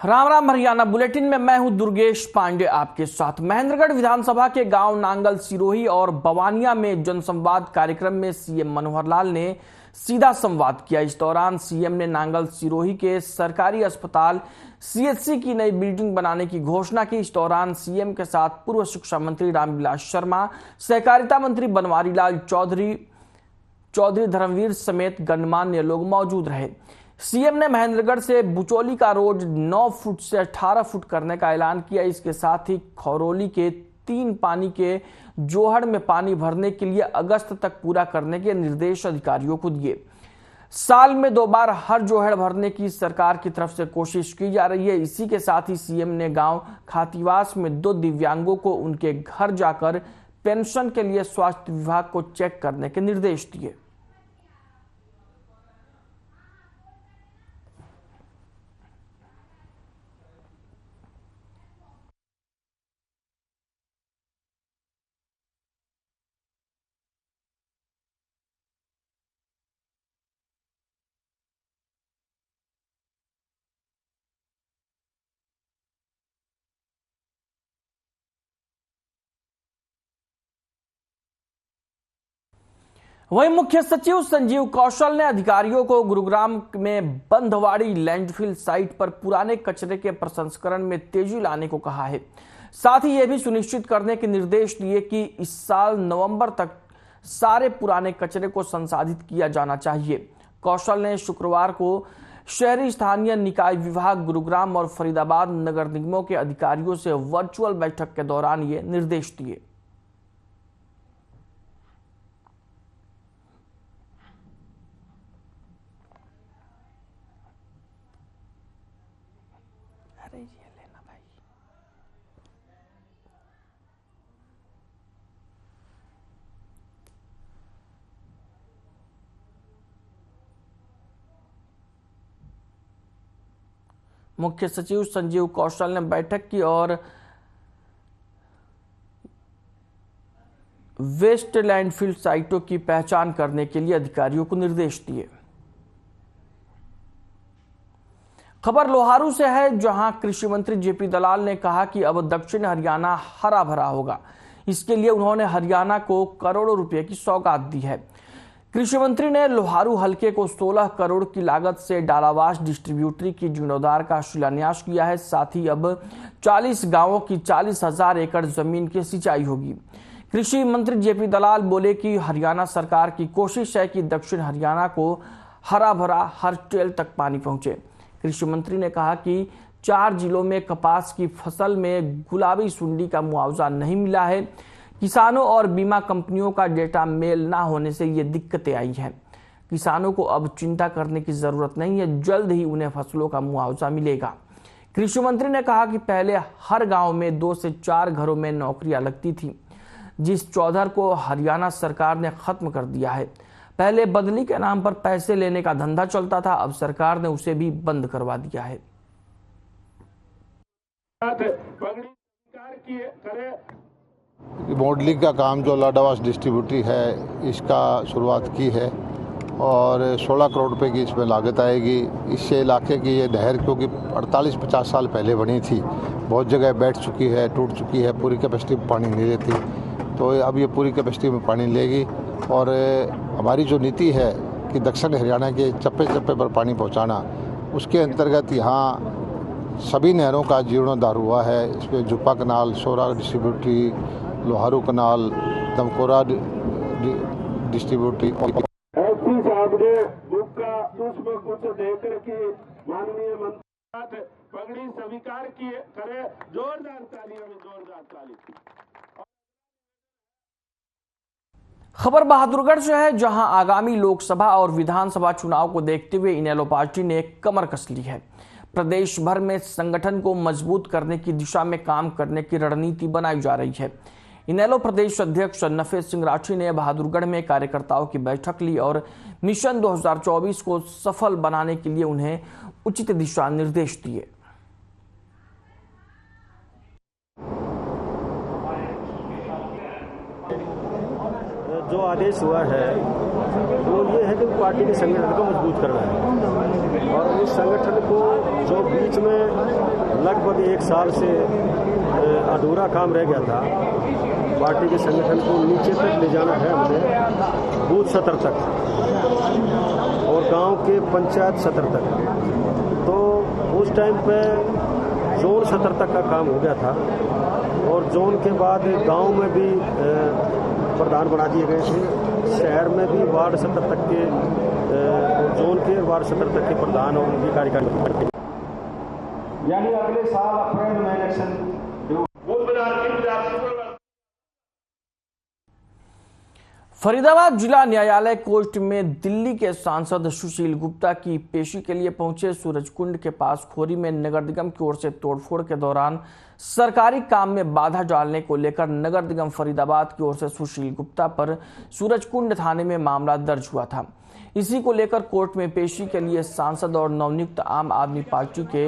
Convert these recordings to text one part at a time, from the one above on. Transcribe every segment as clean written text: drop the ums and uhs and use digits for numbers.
Ram Ram Haryana bulletin में मैं हूं दुर्गेश पांडे आपके साथ। महेंद्रगढ़ विधानसभा के गांव नांगल सिरोही और बवानिया में जनसंवाद कार्यक्रम में सीएम मनोहर लाल ने सीधा संवाद किया। इस दौरान सीएम ने नांगल सिरोही के सरकारी अस्पताल सीएचसी की नई बिल्डिंग बनाने की घोषणा की। इस दौरान सीएम के साथ पूर्व शिक्षा मंत्री रामविलास शर्मा, सहकारिता मंत्री बनवारी लाल चौधरी धर्मवीर समेत गणमान्य लोग मौजूद रहे। सीएम ने महेंद्रगढ़ से बुचौली का रोड 9 फुट से 18 फुट करने का ऐलान किया। इसके साथ ही खरौली के 3 पानी के जोहड़ में पानी भरने के लिए अगस्त तक पूरा करने के निर्देश अधिकारियों को दिए। साल में 2 बार हर जोहड़ भरने की सरकार की तरफ से कोशिश की जा रही है। इसी के साथ ही सीएम ने गांव खातीवास में 2 दिव्यांगों को उनके घर जाकर पेंशन के लिए स्वास्थ्य विभाग को चेक करने के निर्देश दिए। वहीं मुख्य सचिव संजीव कौशल ने अधिकारियों को गुरुग्राम में बंधवाड़ी लैंडफिल साइट पर पुराने कचरे के प्रसंस्करण में तेजी लाने को कहा है। साथ ही यह भी सुनिश्चित करने के निर्देश दिए कि इस साल नवंबर तक सारे पुराने कचरे को संसाधित किया जाना चाहिए। कौशल ने शुक्रवार को शहरी स्थानीय निकाय विभाग गुरुग्राम और फरीदाबाद नगर निगमों के अधिकारियों से वर्चुअल बैठक के दौरान ये निर्देश दिए। मुख्य सचिव संजीव कौशल ने बैठक की और वेस्ट लैंडफिल साइटों की पहचान करने के लिए अधिकारियों को निर्देश दिए। खबर लोहारू से है, जहां कृषि मंत्री जेपी दलाल ने कहा कि अब दक्षिण हरियाणा हरा भरा होगा। इसके लिए उन्होंने हरियाणा को करोड़ों रुपए की सौगात दी है। कृषि मंत्री ने लोहारू हलके को 16 करोड़ की लागत से डालावास डिस्ट्रीब्यूटरी की जीर्णोद्धार का शिलान्यास किया है। साथ ही अब 40 गांवों की 40,000 एकड़ जमीन की सिंचाई होगी। कृषि मंत्री जेपी दलाल बोले कि हरियाणा सरकार की कोशिश है कि दक्षिण हरियाणा को हरा भरा हर टेल तक पानी पहुंचे। कृषि मंत्री ने कहा कि 4 जिलों में कपास की फसल में गुलाबी सुंडी का मुआवजा नहीं मिला है। किसानों और बीमा कंपनियों का डेटा मेल ना होने से ये दिक्कतें आई हैं। किसानों को अब चिंता करने की जरूरत नहीं है, जल्द ही उन्हें फसलों का मुआवजा मिलेगा। कृषि मंत्री ने कहा कि पहले हर गांव में 2 से 4 घरों में नौकरियां लगती थी, जिस चौधर को हरियाणा सरकार ने खत्म कर दिया है। पहले बदली के नाम पर पैसे लेने का धंधा चलता था, अब सरकार ने उसे भी बंद करवा दिया है। मॉडलिंग का काम जो लाडावास डिस्ट्रीब्यूटरी है इसका शुरुआत की है और 16 करोड़ रुपए की इसमें लागत आएगी। इससे इलाके की ये नहर क्योंकि 48-50 साल पहले बनी थी, बहुत जगह बैठ चुकी है, टूट चुकी है, पूरी कैपेसिटी में पानी नहीं लेती, तो अब ये पूरी कैपेसिटी में पानी लेगी। और हमारी जो नीति है कि दक्षिण हरियाणा के चप्पे चप्पे पर पानी पहुँचाना, उसके अंतर्गत यहाँ सभी नहरों का जीर्णोद्धार हुआ है। इसमें जुप्पा कनाल, सोरा डिस्ट्रीब्यूटरी, लोहारू कनाल, दमकोरा डिस्ट्रीब्यूटरी उसमें कुछ देकर के माननीय मंत्री पगड़ी स्वीकार किए करे। जोरदार तालियां में जोरदार ताली। खबर बहादुरगढ़ से है, जहां आगामी लोकसभा और विधानसभा चुनाव को देखते हुए इनेलो पार्टी ने कमर कस ली है। प्रदेश भर में संगठन को मजबूत करने की दिशा में काम करने की रणनीति बनाई जा रही है। इनेलो प्रदेश अध्यक्ष नफे सिंह राठी ने बहादुरगढ़ में कार्यकर्ताओं की बैठक ली और मिशन 2024 को सफल बनाने के लिए उन्हें उचित दिशा निर्देश दिए। जो आदेश हुआ है वो ये है कि पार्टी के संगठन को मजबूत करना है और उस संगठन को जो बीच में लगभग 1 साल से अधूरा काम रह गया था, पार्टी के संगठन को नीचे तक ले जाना है हमने, बूथ स्तर तक और गांव के पंचायत स्तर तक। तो उस टाइम पे जोन स्तर तक का काम हो गया था और जोन के बाद गांव में भी प्रधान बना दिए गए थे, शहर में भी वार्ड स्तर तक के और जोन के वार्ड स्तर तक के प्रधान और उनकी कार्यकारिणी, यानी अगले साल अप्रैल में इलेक्शन। फरीदाबाद जिला न्यायालय कोर्ट में दिल्ली के सांसद सुशील गुप्ता की पेशी के लिए पहुंचे। सूरजकुंड के पास खोरी में नगर निगम की ओर से तोड़फोड़ के दौरान सरकारी काम में बाधा डालने को लेकर नगर निगम फरीदाबाद की ओर से सुशील गुप्ता पर सूरजकुंड थाने में मामला दर्ज हुआ था। इसी को लेकर कोर्ट में पेशी के लिए सांसद और नवनियुक्त आम आदमी पार्टी के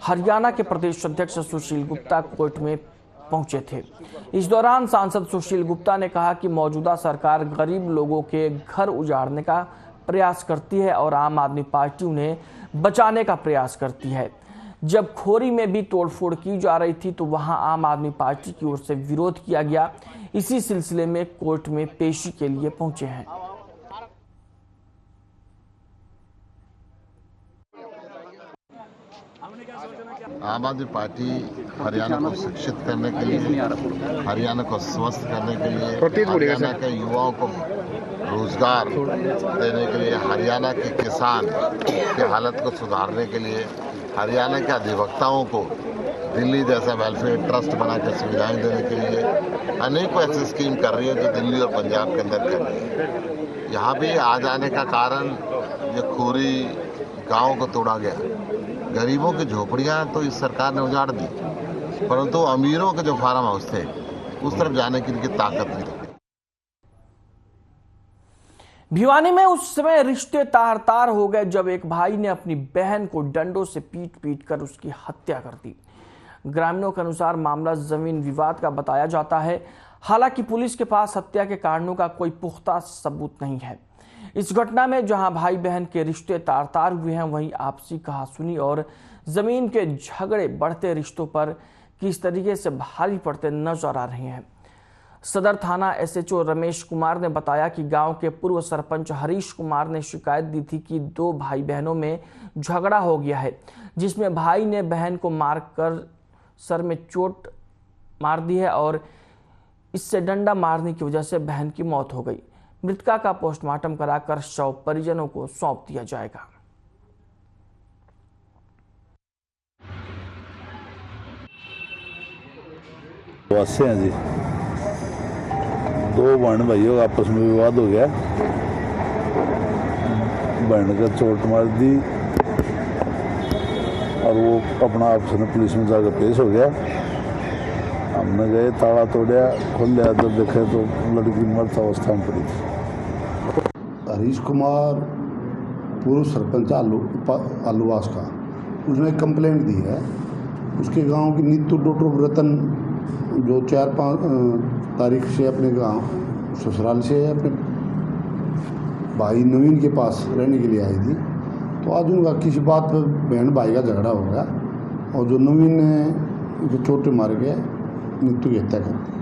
हरियाणा के प्रदेश अध्यक्ष सुशील गुप्ता कोर्ट में पहुंचे थे। इस दौरान सांसद सुशील गुप्ता ने कहा कि मौजूदा सरकार गरीब लोगों के घर उजाड़ने का प्रयास करती है और आम आदमी पार्टी उन्हें बचाने का प्रयास करती है। जब खोरी में भी तोड़फोड़ की जा रही थी तो वहां आम आदमी पार्टी की ओर से विरोध किया गया। इसी सिलसिले में कोर्ट में पेशी के लिए पहुंचे हैं। आम आदमी पार्टी हरियाणा को शिक्षित करने के लिए, हरियाणा को स्वस्थ करने के लिए, हरियाणा के युवाओं को रोजगार देने के लिए, हरियाणा के किसान की हालत को सुधारने के लिए, हरियाणा के अधिवक्ताओं को दिल्ली जैसा वेलफेयर ट्रस्ट बनाकर सुविधाएं देने के लिए अनेकों ऐसी स्कीम कर रही है जो दिल्ली और पंजाब के अंदर कर रही है। यहाँ भी आ जाने का कारण ये खोरी गाँव को तोड़ा गया। गरीबों की झोपड़ियां तो इस सरकार ने उजाड़ दी, परंतु अमीरों के जो फार्म हाउस थे उस तरफ जाने की इनकी ताकत नहीं रही। भिवानी में उस समय रिश्ते तार तार हो गए जब एक भाई ने अपनी बहन को डंडों से पीट पीट कर उसकी हत्या कर दी। ग्रामीणों के अनुसार मामला जमीन विवाद का बताया जाता है। हालांकि पुलिस के पास हत्या के कारणों का कोई पुख्ता सबूत नहीं है। इस घटना में जहां भाई बहन के रिश्ते तार तार हुए हैं, वहीं आपसी कहासुनी और जमीन के झगड़े बढ़ते रिश्तों पर किस तरीके से भारी पड़ते नजर आ रहे हैं। सदर थाना एसएचओ रमेश कुमार ने बताया कि गांव के पूर्व सरपंच हरीश कुमार ने शिकायत दी थी कि 2 भाई बहनों में झगड़ा हो गया है, जिसमें भाई ने बहन को मारकर सर में चोट मार दी है और इससे डंडा मारने की वजह से बहन की मौत हो गई। मृतका का पोस्टमार्टम कराकर शव परिजनों को सौंप दिया जाएगा। वासे हैं जी, 2 बहन भाइयों का आपस में विवाद हो गया। बहन का चोट मार दी और वो अपना आपस में पुलिस में जाकर पेश हो गया। हमने गए, ताला तोड़ा, खोल लिया तो देखे तो लड़की मृत अवस्था में पड़ी थी। हरीश कुमार पूर्व सरपंच आलूवास का, उसने कंप्लेंट दी है। उसके गांव की नीतू डॉक्टर रतन जो 4-5 तारीख से अपने गांव ससुराल से अपने भाई नवीन के पास रहने के लिए आई थी। तो आज उनका किसी बात पर बहन भाई का झगड़ा हो गया और जो नवीन ने जो चोटें मार के नीतू की हत्या कर दी।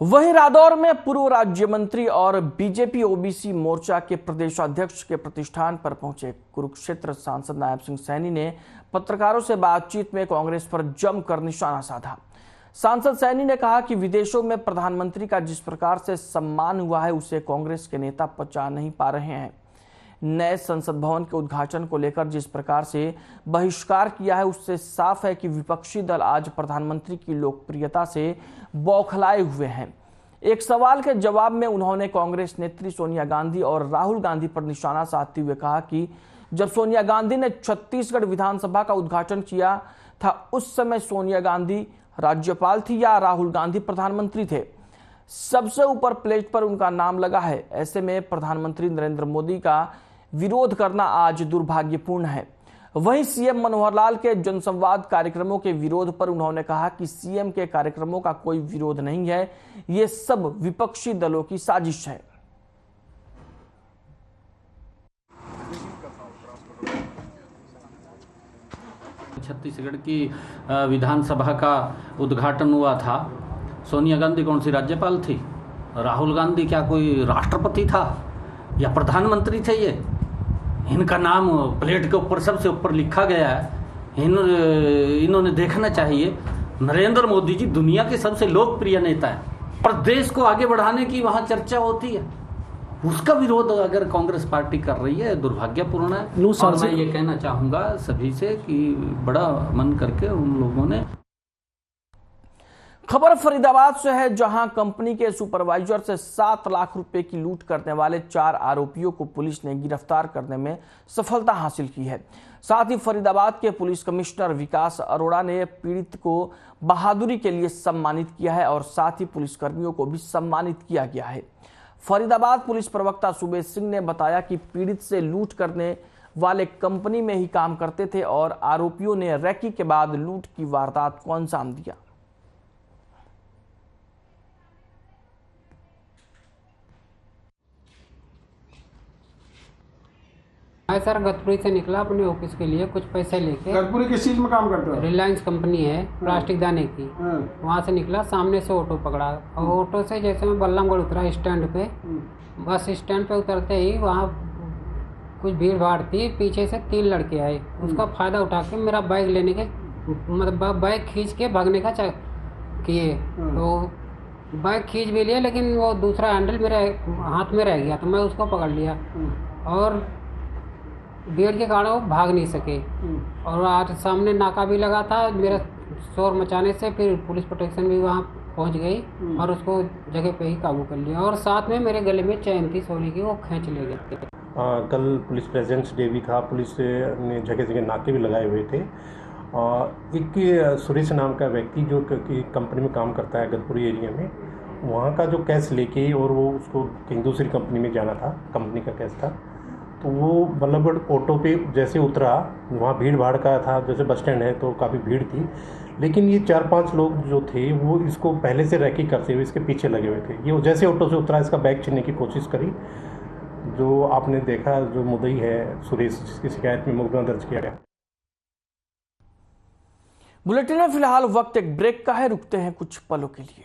वहीं रादौर में पूर्व राज्य मंत्री और बीजेपी ओबीसी मोर्चा के प्रदेशाध्यक्ष के प्रतिष्ठान पर पहुंचे कुरुक्षेत्र सांसद नायब सिंह सैनी ने पत्रकारों से बातचीत में कांग्रेस पर जमकर निशाना साधा। सांसद सैनी ने कहा कि विदेशों में प्रधानमंत्री का जिस प्रकार से सम्मान हुआ है उसे कांग्रेस के नेता पचा नहीं पा रहे हैं। नए संसद भवन के उद्घाटन को लेकर जिस प्रकार से बहिष्कार किया है उससे साफ है कि विपक्षी दल आज प्रधानमंत्री की लोकप्रियता से बौखलाए हुए हैं। एक सवाल के जवाब में उन्होंने कांग्रेस नेत्री सोनिया गांधी और राहुल गांधी पर निशाना साधते हुए कहा कि जब सोनिया गांधी ने छत्तीसगढ़ विधानसभा का उद्घाटन किया था उस समय सोनिया गांधी राज्यपाल थी या राहुल गांधी प्रधानमंत्री थे। सबसे ऊपर प्लेट पर उनका नाम लगा है। ऐसे में प्रधानमंत्री नरेंद्र मोदी का विरोध करना आज दुर्भाग्यपूर्ण है। वहीं सीएम मनोहर लाल के जनसंवाद कार्यक्रमों के विरोध पर उन्होंने कहा कि सीएम के कार्यक्रमों का कोई विरोध नहीं है, ये सब विपक्षी दलों की साजिश है। छत्तीसगढ़ की विधानसभा का उद्घाटन हुआ था। सोनिया गांधी कौन सी राज्यपाल थी? राहुल गांधी क्या कोई राष्ट्रपति था या प्रधानमंत्री थे? ये इनका नाम प्लेट के ऊपर सबसे ऊपर लिखा गया है। इन्होंने देखना चाहिए, नरेंद्र मोदी जी दुनिया के सबसे लोकप्रिय नेता है, पर देश को आगे बढ़ाने की वहाँ चर्चा होती है, उसका विरोध अगर कांग्रेस पार्टी कर रही है, दुर्भाग्यपूर्ण है। और मैं ये कहना चाहूँगा सभी से कि बड़ा मन करके उन लोगों ने। खबर फरीदाबाद से है, जहां कंपनी के सुपरवाइजर से 7 लाख रुपए की लूट करने वाले 4 आरोपियों को पुलिस ने गिरफ्तार करने में सफलता हासिल की है। साथ ही फरीदाबाद के पुलिस कमिश्नर विकास अरोड़ा ने पीड़ित को बहादुरी के लिए सम्मानित किया है और साथ ही पुलिसकर्मियों को भी सम्मानित किया गया है। फरीदाबाद पुलिस प्रवक्ता सुबेश सिंह ने बताया कि पीड़ित से लूट करने वाले कंपनी में ही काम करते थे और आरोपियों ने रैकी के बाद लूट की वारदात को अंजाम दिया। मैं सर गतपुरी से निकला अपने ऑफिस के लिए कुछ पैसे लेके। गतपुरी किस चीज में काम करते हो? रिलायंस कंपनी है प्लास्टिक दाने की। वहाँ से निकला, सामने से ऑटो पकड़ा और ऑटो से जैसे मैं बल्लमगढ़ उतरा स्टैंड पे, बस स्टैंड पे उतरते ही वहाँ कुछ भीड़ भाड़ थी, पीछे से 3 लड़के आए। उसका फायदा उठा के मेरा बाइक लेने के मतलब बाइक खींच के भागने का किए। तो बाइक खींच भी लिया, लेकिन वो दूसरा हैंडल मेरे हाथ में रह गया, तो मैं उसको पकड़ लिया और भीड़ के कारण वो भाग नहीं सके। और आज सामने नाका भी लगा था, मेरा शोर मचाने से फिर पुलिस प्रोटेक्शन भी वहाँ पहुँच गई और उसको जगह पे ही काबू कर लिया। और साथ में मेरे गले में चैन थी सोने की, वो खींच ले गए। कल पुलिस प्रेजेंस डे भी था, पुलिस ने जगह जगह नाके भी लगाए हुए थे। एक सुरेश नाम का व्यक्ति जो कंपनी में काम करता है गतपुरी एरिया में, वहाँ का जो कैश लेके और वो उसको कहीं दूसरी कंपनी में जाना था, कंपनी का कैश था, तो वो बल्लभगढ़ ऑटो पे जैसे उतरा, वहाँ भीड़ भाड़ का था, जैसे बस स्टैंड है तो काफ़ी भीड़ थी, लेकिन ये 4-5 लोग जो थे वो इसको पहले से रैकी करते हुए इसके पीछे लगे हुए थे। ये जैसे ऑटो से उतरा, इसका बैग छीनने की कोशिश करी। जो आपने देखा, जो मुद्दई है सुरेश, जिसकी शिकायत में मुकदमा दर्ज किया गया। बुलेटिन में फिलहाल वक्त एक ब्रेक का है, रुकते हैं कुछ पलों के लिए।